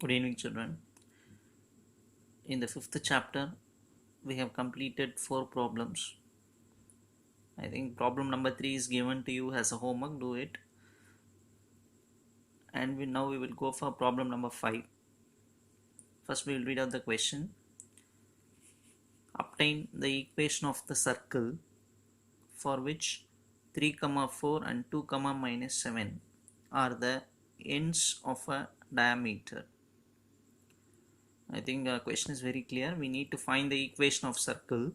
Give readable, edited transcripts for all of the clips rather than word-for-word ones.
Good evening, children. In the fifth chapter, we have completed 4 problems. I think problem number 3 is given to you as a homework. Do it. And now we will go for problem number 5. First, we will read out the question. Obtain the equation of the circle for which 3, 4 and 2, minus 7 are the ends of a diameter. I think the question is very clear. We need to find the equation of circle.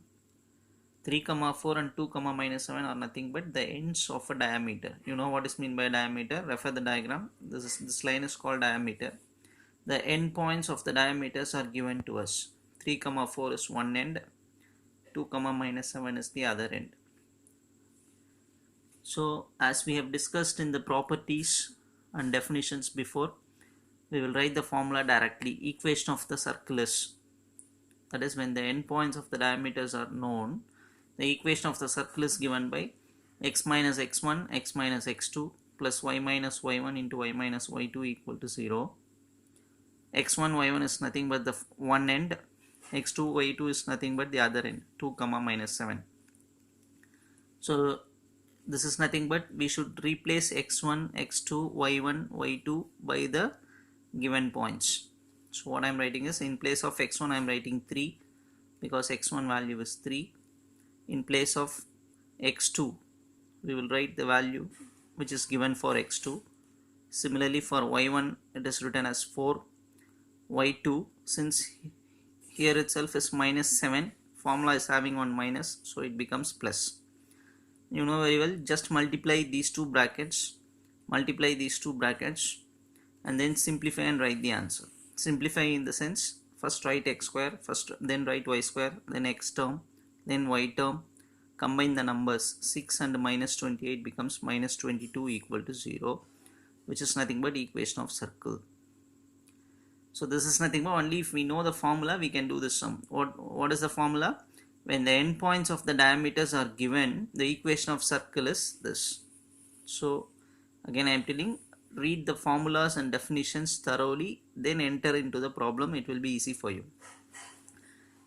3, 4 and 2, minus 7 are nothing but the ends of a diameter. You know what is meant by diameter? Refer the diagram. This line is called diameter. The end points of the diameters are given to us. 3, 4 is one end. 2, minus 7 is the other end. So as we have discussed in the properties and definitions before, we will write the formula directly. Equation of the circle is, that is when the end points of the diameters are known, the equation of the circle is given by x minus x1, x minus x2 plus y minus y1 into y minus y2 equal to 0. x1, y1 is nothing but the one end, x2, y2 is nothing but the other end, 2, minus 7. So this is nothing but we should replace x1, x2, y1, y2 by the given points. So what I am writing is, in place of x1 I am writing 3 because x1 value is 3. In place of x2 we will write the value which is given for x2. Similarly for y1 it is written as 4. y2, since here itself is minus 7, formula is having one minus, so it becomes plus. You know very well, just multiply these two brackets, and then simplify and write the answer. Simplify in the sense, first write x square, then write y square, then x term, then y term, combine the numbers. 6 and minus 28 becomes minus 22 equal to 0, which is nothing but equation of circle. So this is nothing but, only if we know the formula we can do this sum. What is the formula? When the endpoints of the diameters are given, the equation of circle is this. So again I am telling, read the formulas and definitions thoroughly, then enter into the problem. It will be easy for you.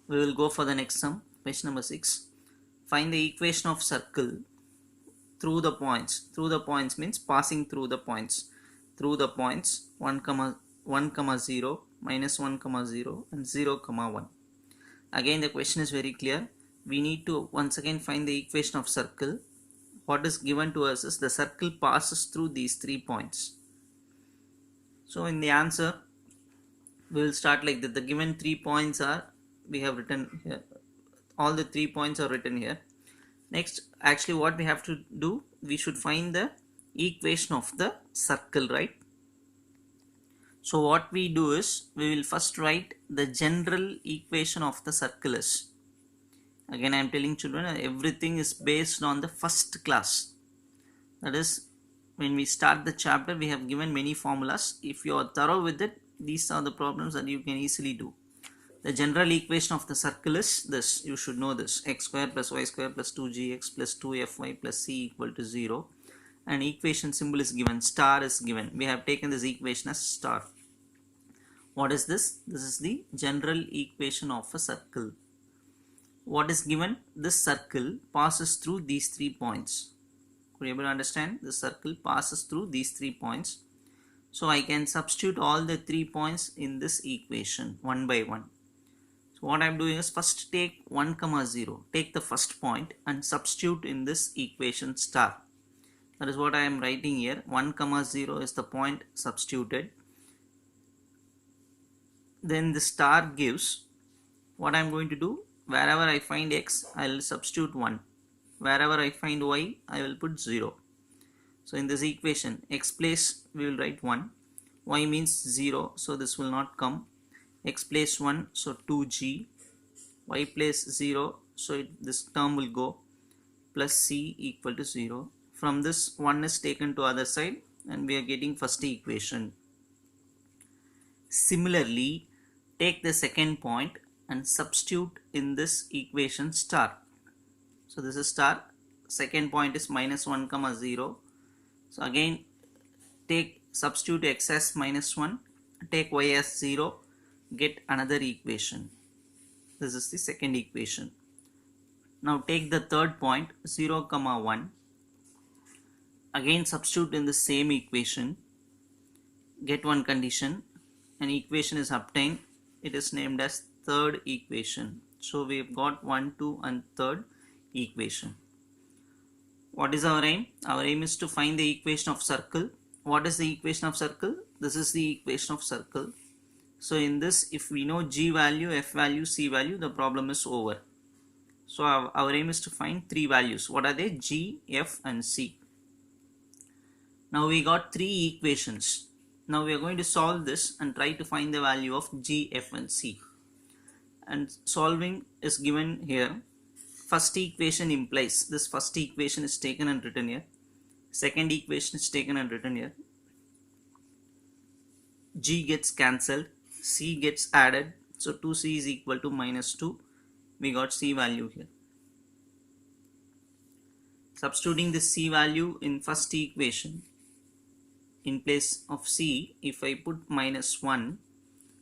We will go for the next sum. Question number 6. Find the equation of circle through the points. Through the points means passing through the points. Through the points 1, 0, minus 1, 0 and 0, 1. Again the question is very clear. We need to once again find the equation of circle. What is given to us is the circle passes through these 3 points. So in the answer we will start like that. The given 3 points are, we have written here, all the 3 points are written here. Next, actually what we have to do, we should find the equation of the circle, right? So what we do is, we will first write the general equation of the circle is. Again I am telling children, everything is based on the first class. That is, when we start the chapter we have given many formulas. If you are thorough with it, these are the problems that you can easily do. The general equation of the circle is this. You should know this. X square plus y square plus 2gx plus 2fy plus c equal to 0. And equation symbol is given. Star is given. We have taken this equation as star. What is this? This is the general equation of a circle. What is given? This circle passes through these 3 points. Could you able to understand? The circle passes through these 3 points. So I can substitute all the 3 points in this equation one by one. So what I am doing is, first take 1, 0. Take the first point and substitute in this equation star. That is what I am writing here. 1, 0 is the point substituted. Then the star gives, what I am going to do, wherever I find x, I will substitute 1. Wherever I find y, I will put 0. So in this equation, x place we will write 1, y means 0, so this will not come. X place 1, so 2g, y place 0, so this term will go, plus c equal to 0. From this 1 is taken to other side and we are getting first equation. Similarly, take the second point and substitute in this equation star. So this is star. Second point is minus 1, 0. So again take substitute x as minus 1, take y as 0, get another equation. This is the second equation. Now take the third point 0, 1. Again substitute in the same equation, get one condition, an equation is obtained. It is named as third equation. So we've got 1, 2 and third equation. What is our aim? Our aim is to find the equation of circle. What is the equation of circle? This is the equation of circle. So in this, if we know G value, F value, C value, the problem is over. So our aim is to find three values. What are they? G, F and C. Now we got three equations. Now we are going to solve this and try to find the value of G, F and C. And solving is given here. First equation implies, this first equation is taken and written here. Second equation is taken and written here. G gets cancelled, C gets added. So 2C is equal to minus 2. We got C value here. Substituting the C value in first equation, in place of C, if I put minus 1,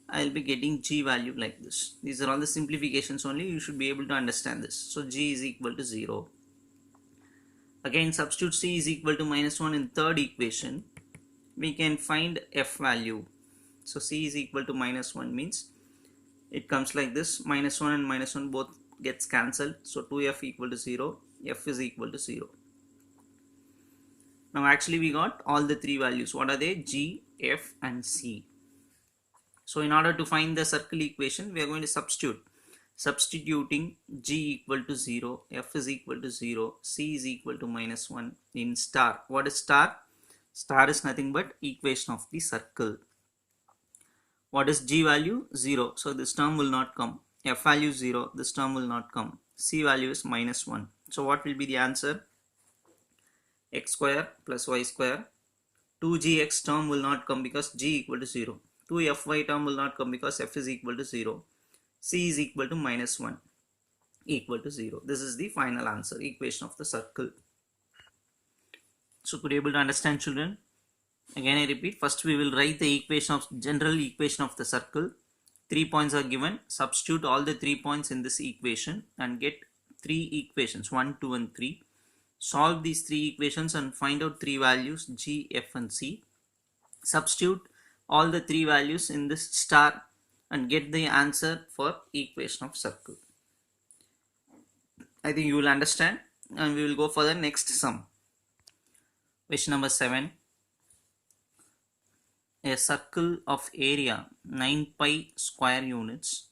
I will be getting G value like this. These are all the simplifications only. You should be able to understand this. So G is equal to 0. Again substitute C is equal to minus 1 in third equation. We can find F value. So C is equal to minus 1 means it comes like this. Minus 1 and minus 1 both gets cancelled. So 2F equal to 0. F is equal to 0. Now actually we got all the three values. What are they? G, F and C. So in order to find the circle equation, we are going to substitute. Substituting G equal to 0, F is equal to 0, C is equal to minus 1 in star. What is star? Star is nothing but equation of the circle. What is G value? 0. So this term will not come. F value 0. This term will not come. C value is minus 1. So what will be the answer? X square plus y square. 2gx term will not come because G equal to 0. 2fy term will not come because F is equal to 0. C is equal to minus 1 equal to 0. This is the final answer, equation of the circle. So could you able to understand, children? Again I repeat, first we will write the equation of general equation of the circle. 3 points are given. Substitute all the 3 points in this equation and get 3 equations 1, 2 and 3. Solve these 3 equations and find out 3 values G, F and C. Substitute all the 3 values in this star and get the answer for equation of circle. I think you will understand, and we will go for the next sum. Question number 7. A circle of area 9 pi square units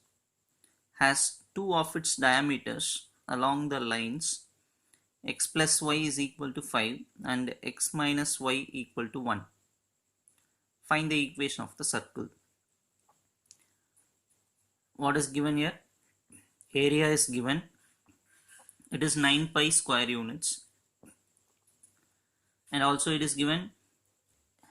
has 2 of its diameters along the lines x plus y is equal to 5 and x minus y equal to 1. Find the equation of the circle. What is given here? Area is given. It is 9 pi square units. And also it is given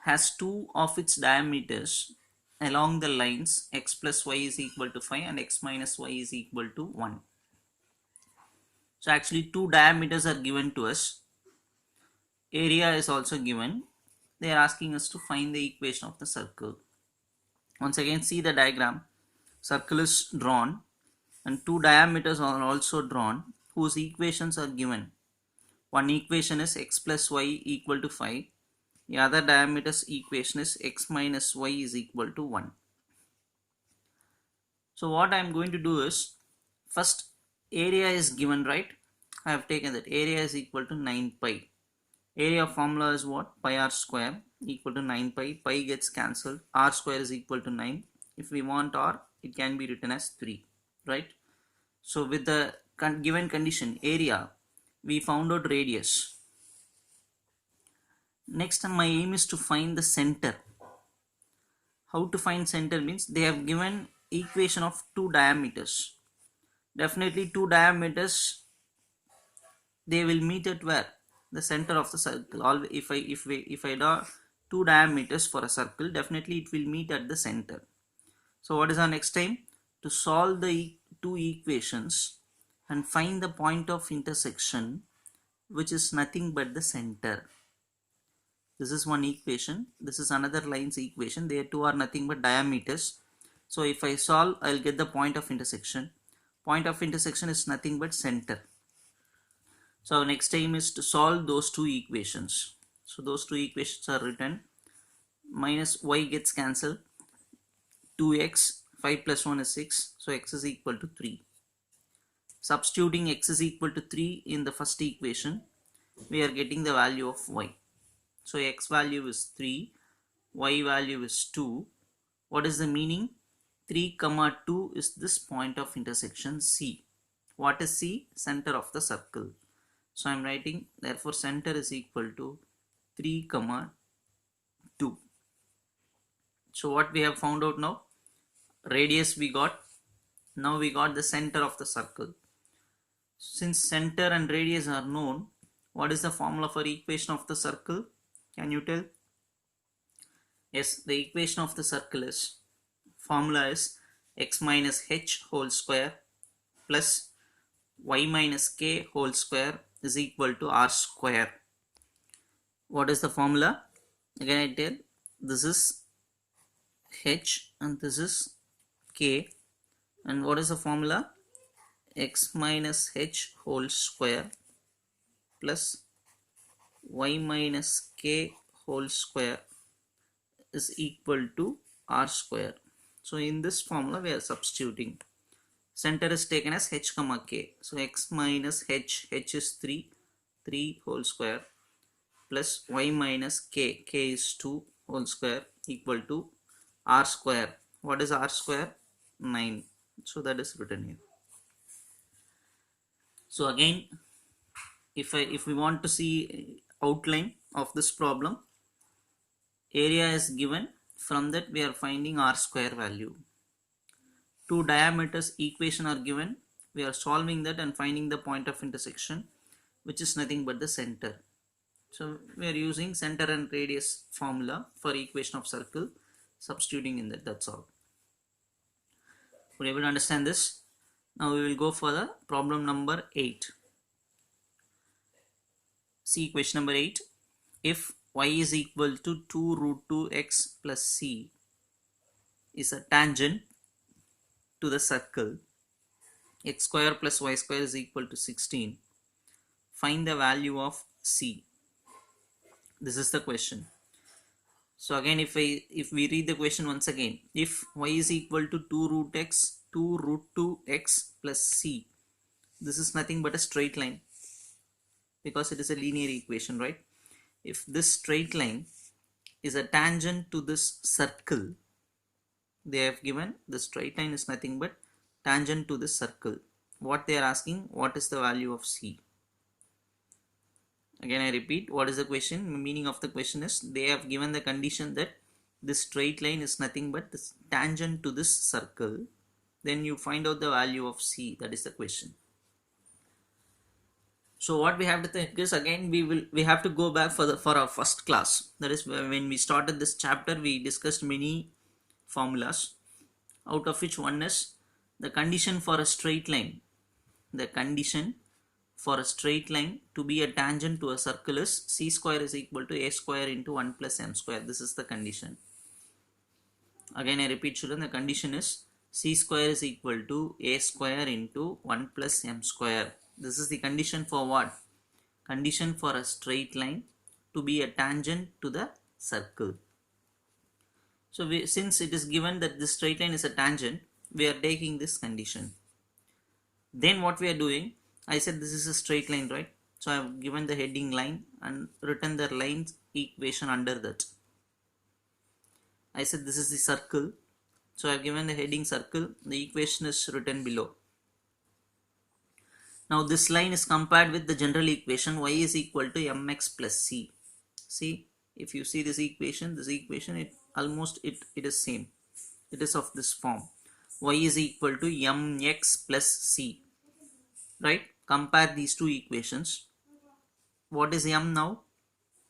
has 2 of its diameters along the lines x plus y is equal to 5 and x minus y is equal to 1. So actually 2 diameters are given to us. Area is also given. They are asking us to find the equation of the circle. Once again see the diagram. Circle is drawn and 2 diameters are also drawn whose equations are given. One equation is x plus y equal to 5. The other diameter's equation is x minus y is equal to 1. So what I am going to do is, first area is given, right? I have taken that area is equal to 9 pi. Area formula is what? Pi r square equal to 9 pi. Pi gets cancelled. R square is equal to 9. If we want r, it can be written as 3, right? So with the given condition area, we found out radius. Next my aim is to find the center. How to find center means they have given equation of 2 diameters. Definitely 2 diameters, they will meet at where? The center of the circle. If I draw 2 diameters for a circle, definitely it will meet at the center. So what is our next aim? To solve the 2 equations and find the point of intersection, which is nothing but the center. This is one equation. This is another line's equation. They two are nothing but diameters. So if I solve, I'll get the point of intersection. Point of intersection is nothing but center. So our next aim is to solve those two equations. So those two equations are written. Minus y gets cancelled. 2x, 5 plus 1 is 6. So x is equal to 3. Substituting x is equal to 3 in the first equation, we are getting the value of y. So x value is 3, y value is 2. What is the meaning? 3 comma 2 is this point of intersection C. What is C? Center of the circle. So I am writing, therefore center is equal to 3 comma 2. So what we have found out now? Radius we got. Now we got the center of the circle. Since center and radius are known, what is the formula for equation of the circle? Can you tell? Yes, the equation of the circle is, formula is x minus h whole square plus y minus k whole square is equal to r square. What is the formula? Again I tell, this is h and this is k, and what is the formula? X minus h whole square plus y minus k whole square is equal to r square. So in this formula we are substituting. Center is taken as h comma k. So x minus h is 3 whole square plus y minus k is 2 whole square equal to r square. What is r square? 9. So that is written here. So again, if we want to see outline of this problem, area is given. From that we are finding r square value. Two diameters equation are given. We are solving that and finding the point of intersection, which is nothing but the center. So we are using center and radius formula for equation of circle, substituting in that. That's all. Were you able to understand this? Now we will go for the problem number 8. See question number 8. If y is equal to 2 root 2x plus c is a tangent to the circle, x square plus y square is equal to 16. Find the value of c. This is the question. So again, if we read the question once again, if y is equal to 2 root 2x plus c, this is nothing but a straight line because it is a linear equation, right? If this straight line is a tangent to this circle, they have given the straight line is nothing but tangent to this circle. What they are asking, what is the value of c? Again I repeat, what is the question? The meaning of the question is, they have given the condition that this straight line is nothing but this tangent to this circle. Then you find out the value of c. That is the question. So what we have to think is, again we have to go back for our first class. That is when we started this chapter, we discussed many formulas, out of which one is the condition for a straight line. The condition for a straight line to be a tangent to a circle is c square is equal to a square into 1 plus m square. This is the condition. Again I repeat children, the condition is c square is equal to a square into 1 plus m square. This is the condition for what? Condition for a straight line to be a tangent to the circle. So since it is given that this straight line is a tangent, we are taking this condition. Then what we are doing, I said this is a straight line, right? So I have given the heading line and written the line's equation under that. I said this is the circle. So I have given the heading circle. The equation is written below. Now this line is compared with the general equation y is equal to mx plus c. See, if you see this equation, it almost it is same. It is of this form. Y is equal to mx plus c. Right? Compare these two equations. What is m now?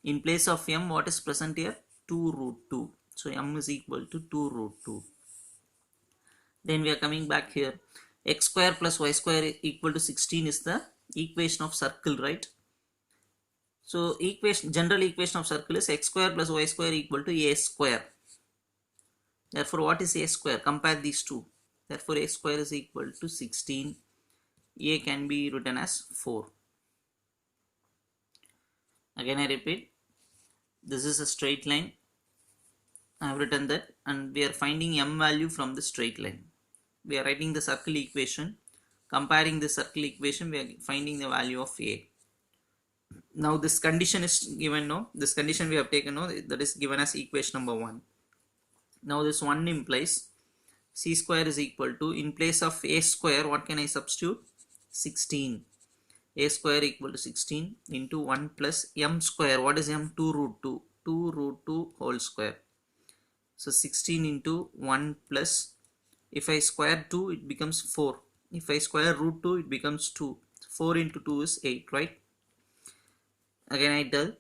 In place of m, what is present here? 2 root 2. So m is equal to 2 root 2. Then we are coming back here. X square plus y square equal to 16 is the equation of circle, right? So general equation of circle is x square plus y square equal to a square. Therefore, what is a square? Compare these two. Therefore, a square is equal to 16. A can be written as 4. Again, I repeat, this is a straight line. I have written that, and we are finding m value from the straight line. We are writing the circle equation. Comparing the circle equation, we are finding the value of a. Now this condition is given, no? This condition we have taken, no? That is given as equation number 1. Now this 1 implies c square is equal to, in place of a square, what can I substitute? 16. A square equal to 16 into 1 plus m square. What is m? 2 root 2. 2 root 2 whole square. So 16 into 1 plus, if I square 2, it becomes 4. If I square root 2, it becomes 2. 4 into 2 is 8, right? Again I tell,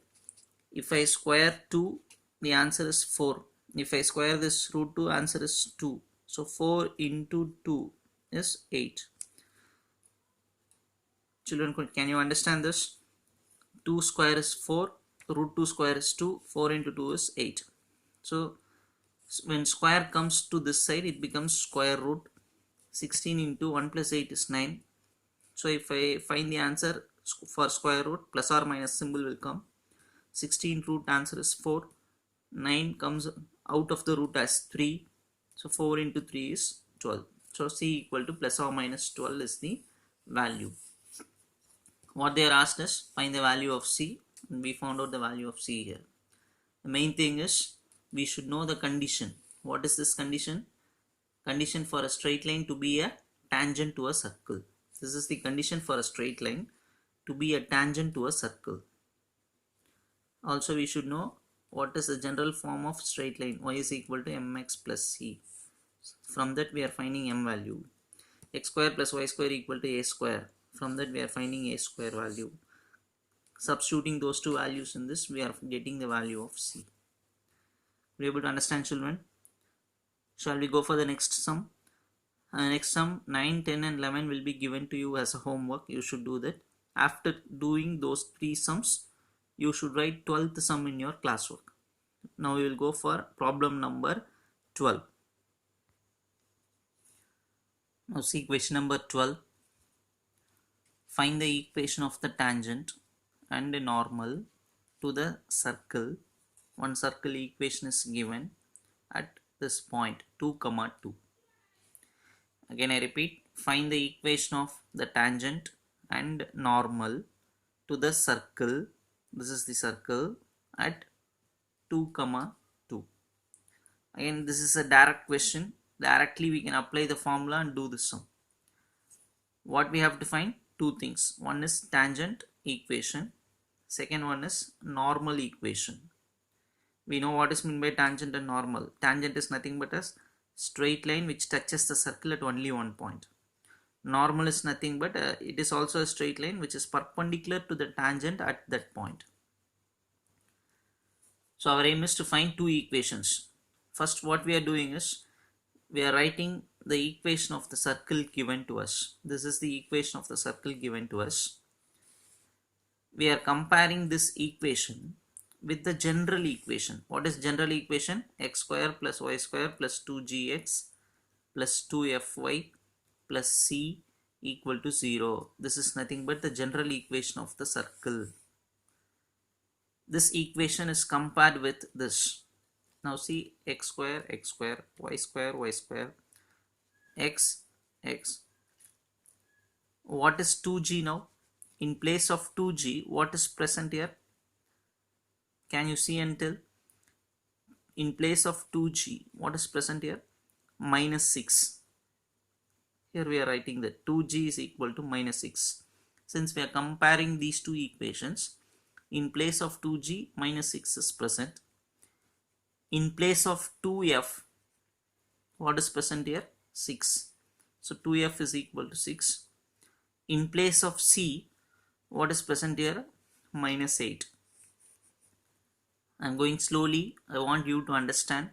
if I square 2, the answer is 4. If I square this root 2, answer is 2. So 4 into 2 is 8. Children, can you understand this? 2 square is 4, root 2 square is 2, 4 into 2 is 8. So when square comes to this side, it becomes square root. 16 into 1 plus 8 is 9. So if I find the answer for square root, plus or minus symbol will come. 16 root answer is 4. 9 comes out of the root as 3. So 4 into 3 is 12. So C equal to plus or minus 12 is the value. What they are asked is find the value of C, and we found out the value of C here. The main thing is we should know the condition. What is this condition? Condition for a straight line to be a tangent to a circle. This is the condition for a straight line to be a tangent to a circle. Also, we should know what is the general form of straight line. Y is equal to mx plus c. From that we are finding m value. X square plus y square equal to a square. From that we are finding a square value. Substituting those two values in this, we are getting the value of c. Are you able to understand, children? Shall we go for the next sum? Next sum 9, 10 and 11 will be given to you as a homework. You should do that. After doing those 3 sums, you should write 12th sum in your classwork. Now we will go for problem number 12. Now see question number 12. Find the equation of the tangent and a normal to the circle. One circle equation is given at this point 2, 2. Again I repeat, find the equation of the tangent and normal to the circle. This is the circle at 2, 2. Again this is a direct question. Directly we can apply the formula and do the sum. What we have to find? 2 things. One is tangent equation. Second one is normal equation. We know what is meant by tangent and normal. Tangent is nothing but a straight line which touches the circle at only one point. Normal is nothing but it is also a straight line which is perpendicular to the tangent at that point. So our aim is to find 2 equations. First, what we are doing is we are writing the equation of the circle given to us. This is the equation of the circle given to us. We are comparing this equation with the general equation. What is general equation? X square plus y square plus 2gx plus 2fy plus c equal to 0. This is nothing but the general equation of the circle. This equation is compared with this. Now see, x square, y square, x. What is 2g now? In place of 2g, what is present here? Can you see and tell? In place of 2g, what is present here? Minus 6. Here we are writing that 2g is equal to minus 6. Since we are comparing these 2 equations, in place of 2g, minus 6 is present. In place of 2f, what is present here? 6. So 2f is equal to 6. In place of c, what is present here? Minus 8. I am going slowly. I want you to understand.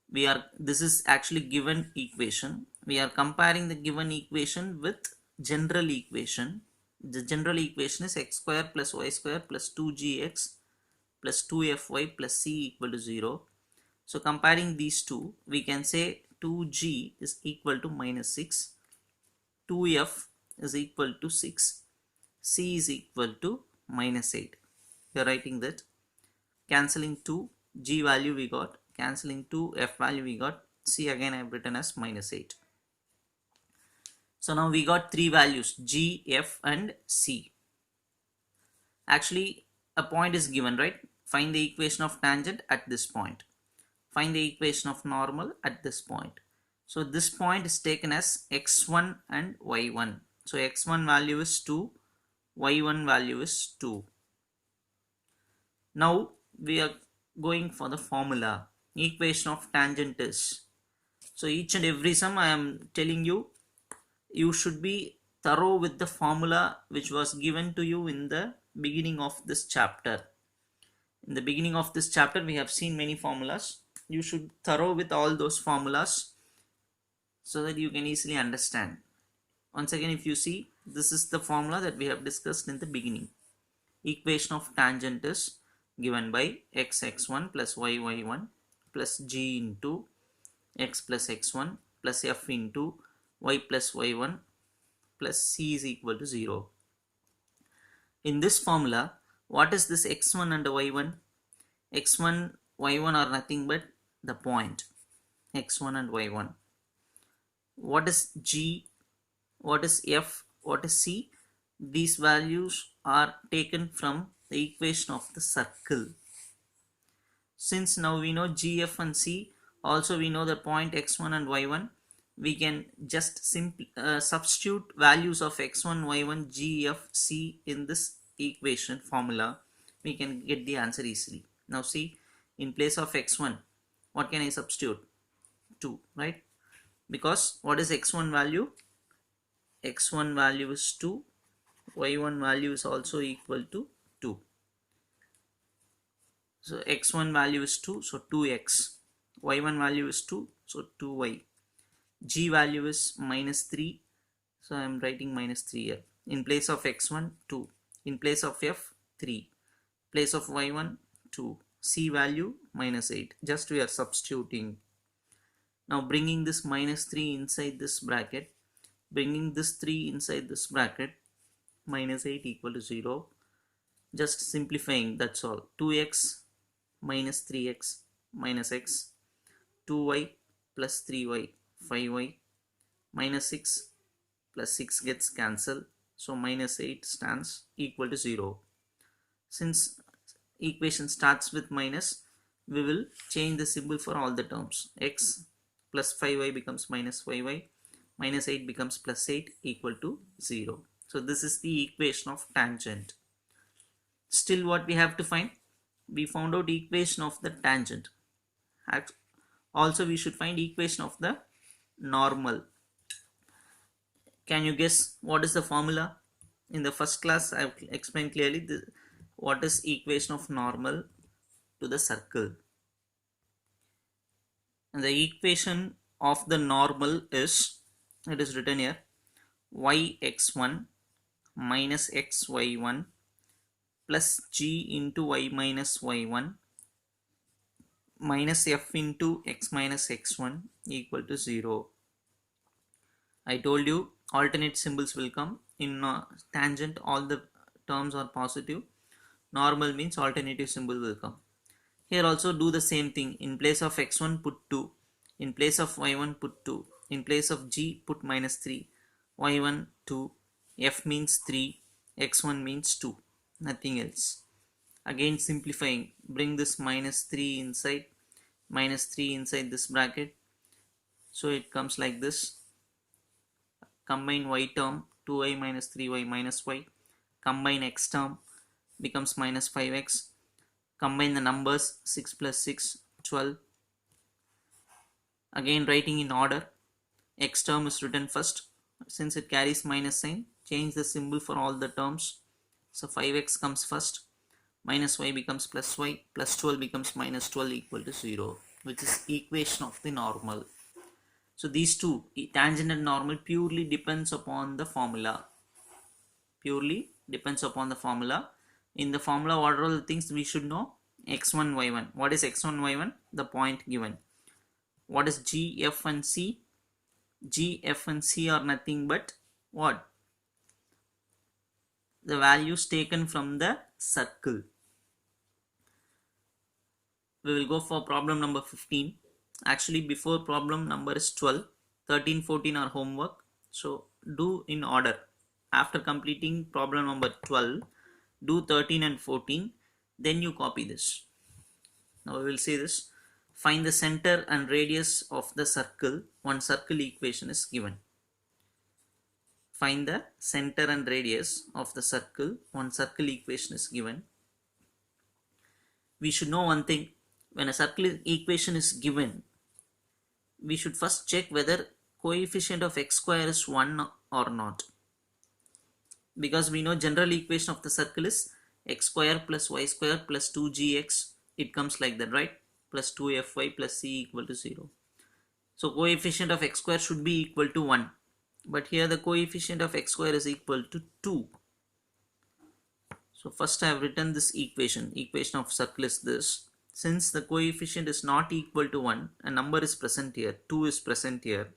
This is actually given equation. We are comparing the given equation with general equation. the general equation is x square plus y square plus 2gx plus 2fy plus c equal to 0. So comparing these two, we can say 2g is equal to minus 6, 2f is equal to 6, c is equal to minus 8. We are writing that. Cancelling 2, g value we got, cancelling 2, f value we got, c again I have written as minus 8. So now we got three values, g, f and c. Actually a point is given, right? Find the equation of tangent at this point. Find the equation of normal at this point. So this point is taken as x1 and y1. So x1 value is 2, y1 value is 2. Now we are going for the formula. Equation of tangent is. So each and every sum I am telling you, you should be thorough with the formula which was given to you in the beginning of this chapter. In the beginning of this chapter we have seen many formulas. You should thorough with all those formulas so that you can easily understand. Once again, if you see, this is the formula that we have discussed in the beginning. Equation of tangent is given by x1 plus y1 plus g into x plus x1 plus f into y plus y1 plus c is equal to 0. In this formula, what is this x1 and y1? x1, y1 are nothing but the point x1 and y1. What is g, what is f, what is c? These values are taken from the equation of the circle. Since now we know g, f and c, also we know the point x1 and y1, we can just simply substitute values of x1, y1, g, f, c in this equation formula. We can get the answer easily. Now see, in place of x1, what can I substitute? 2, right? Because what is x1 value? x1 value is 2, y1 value is also equal to 2. So x1 value is 2, so 2x. y1 value is 2, so 2y. G value is minus 3, so I am writing minus 3 here. In place of x1, 2. In place of f, 3. Place of y1, 2. C value minus 8. Just we are substituting. Now bringing this minus 3 inside this bracket, bringing this 3 inside this bracket, minus 8 equal to 0. Just simplifying, that's all. 2x minus 3x minus x, 2y plus 3y, 5y, minus 6 plus 6 gets cancelled, so minus 8 stands equal to 0. Since equation starts with minus, we will change the symbol for all the terms. X plus 5y becomes minus 5y, minus 8 becomes plus 8 equal to 0. So this is the equation of tangent. Still what we have to find? We found out equation of the tangent. Also we should find equation of the normal. Can you guess what is the formula? In the first class I have explained clearly what is equation of normal to the circle. And the equation of the normal is, it is written here, yx1 minus xy1 plus g into y minus y1 minus f into x minus x1 equal to 0. I told you alternate symbols will come. In tangent all the terms are positive. Normal means alternative symbol will come. Here also do the same thing. In place of x1 put 2. In place of y1 put 2. In place of g put minus 3. y1 2. F means 3. x1 means 2. Nothing else. Again simplifying. Bring this minus 3 inside. Minus 3 inside this bracket. So it comes like this. Combine y term. 2y minus 3y minus y. Combine x term. Becomes minus 5x. Combine the numbers 6 plus 6, 12. Again writing in order. X term is written first. Since it carries minus sign, change the symbol for all the terms. So 5x comes first. Minus y becomes plus y. Plus 12 becomes minus 12 equal to 0. Which is equation of the normal. So these two, tangent and normal, purely depends upon the formula. purely depends upon the formula. In the formula, what are all the things we should know? X1, Y1. What is X1, Y1? The point given. What is G, F and C? G, F and C are nothing but what? The values taken from the circle. We will go for problem number 15. Actually, before problem number is 12, 13, 14 are homework. So do in order. After completing problem number 12, do 13 and 14. Then you copy this. Now we will see this. Find the center and radius of the circle. One circle equation is given. Find the center and radius of the circle. One circle equation is given. We should know one thing. When a circle equation is given, we should first check whether coefficient of x square is 1 or not. Because we know general equation of the circle is x square plus y square plus 2gx. It comes like that, right? Plus 2fy plus c equal to 0. So coefficient of x square should be equal to 1. But here the coefficient of x square is equal to 2. So first I have written this equation. Equation of circle is this. Since the coefficient is not equal to 1, a number is present here, 2 is present here,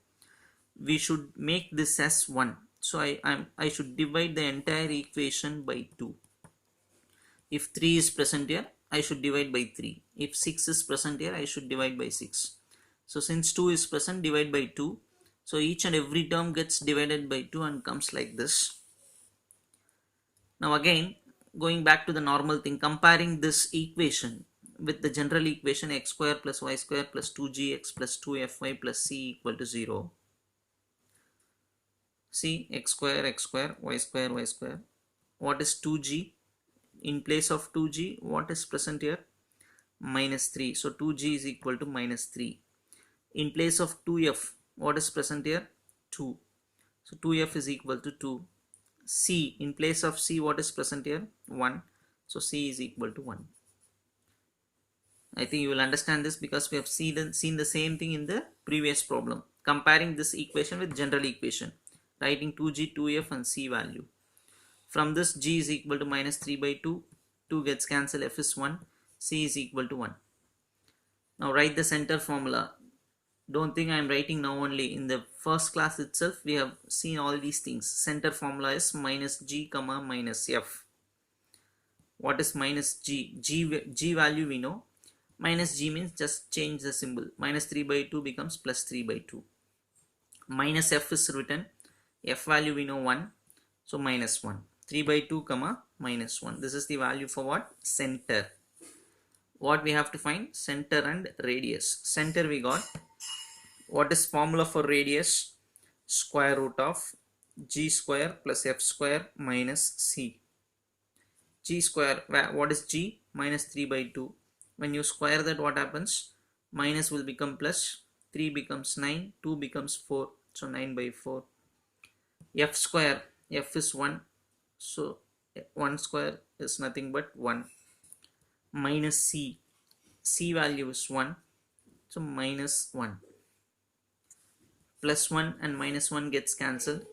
we should make this as 1. So I should divide the entire equation by 2. If 3 is present here, I should divide by 3. If 6 is present here, I should divide by 6. So since 2 is present, divide by 2. So each and every term gets divided by 2 and comes like this. Now again, going back to the normal thing, comparing this equation with the general equation x square plus y square plus 2gx plus 2fy plus c equal to 0. See, x square, y square, y square. What is 2g? In place of 2g, what is present here? Minus 3. So 2g is equal to minus 3. In place of 2f, what is present here? 2. So 2f is equal to 2. C, in place of c, what is present here? 1. So c is equal to 1. I think you will understand this because we have seen the same thing in the previous problem. Comparing this equation with general equation. Writing 2g, 2f and c value. From this, g is equal to minus 3 by 2. 2 gets cancelled, f is 1. C is equal to 1. Now write the center formula. Don't think I am writing now only. In the first class itself, we have seen all these things. Center formula is minus g comma minus f. What is minus g? G value we know. Minus g means just change the symbol. Minus 3 by 2 becomes plus 3 by 2. Minus f is written. F value we know 1. So minus 1. 3 by 2 comma minus 1. This is the value for what? Center. What we have to find? Center and radius. Center we got. What is formula for radius? Square root of g square plus f square minus c. G square, what is g? Minus 3 by 2. When you square that, what happens? Minus will become plus. 3 becomes 9. 2 becomes 4. So 9 by 4. F square, f is 1. So 1 square is nothing but 1. Minus c. C value is 1. So minus 1. Plus 1 and minus 1 gets cancelled.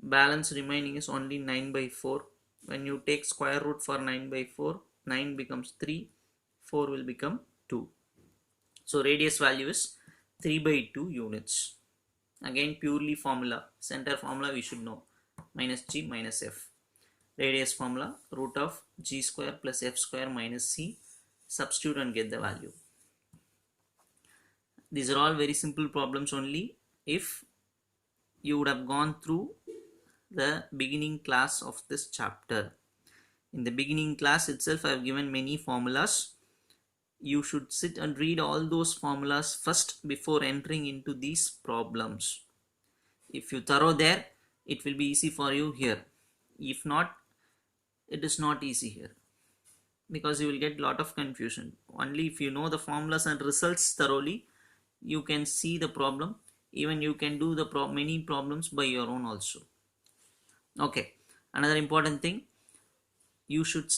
Balance remaining is only 9 by 4. When you take square root for 9 by 4, 9 becomes 3. 4 will become 2. So radius value is 3 by 2 units. Again purely formula. Center formula we should know. Minus g minus f. Radius formula root of g square plus f square minus c. Substitute and get the value. These are all very simple problems only if you would have gone through the beginning class of this chapter. In the beginning class itself I have given many formulas. You should sit and read all those formulas first before entering into these problems. If you thorough there, it will be easy for you here. If not, it is not easy here because you will get a lot of confusion. Only if you know the formulas and results thoroughly, you can see the problem. Even you can do the many problems by your own also. Okay, another important thing, you should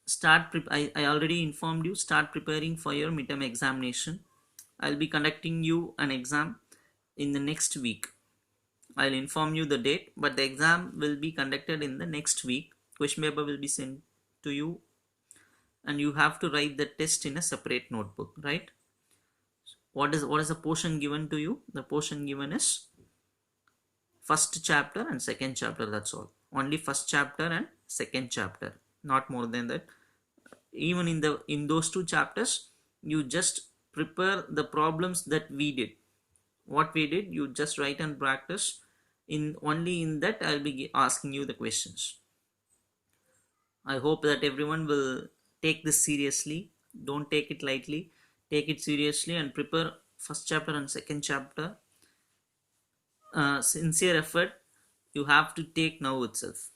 start, I already informed you, start preparing for your midterm examination. I'll be conducting you an exam in the next week. I'll inform you the date, but the exam will be conducted in the next week. Question paper will be sent to you, and you have to write the test in a separate notebook, right? What is the portion given to you? The portion given is first chapter and second chapter. That's all. Only first chapter and second chapter, not more than that. Even in those two chapters, you just prepare the problems that we did. What we did, you just write and practice. In only in that I'll be asking you the questions. I hope that everyone will take this seriously. Don't take it lightly. Take it seriously and prepare first chapter and second chapter. Sincere effort you have to take now itself.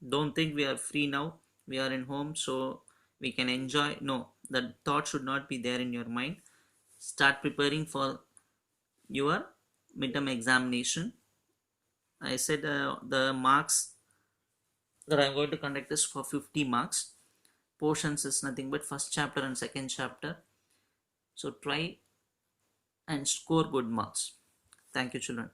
Don't think we are free now. We are in home, so we can enjoy. No, that thought should not be there in your mind. Start preparing for your midterm examination. I said the marks that I'm going to conduct is for 50 marks. Portions is nothing but first chapter and second chapter. So try and score good marks. Thank you, children.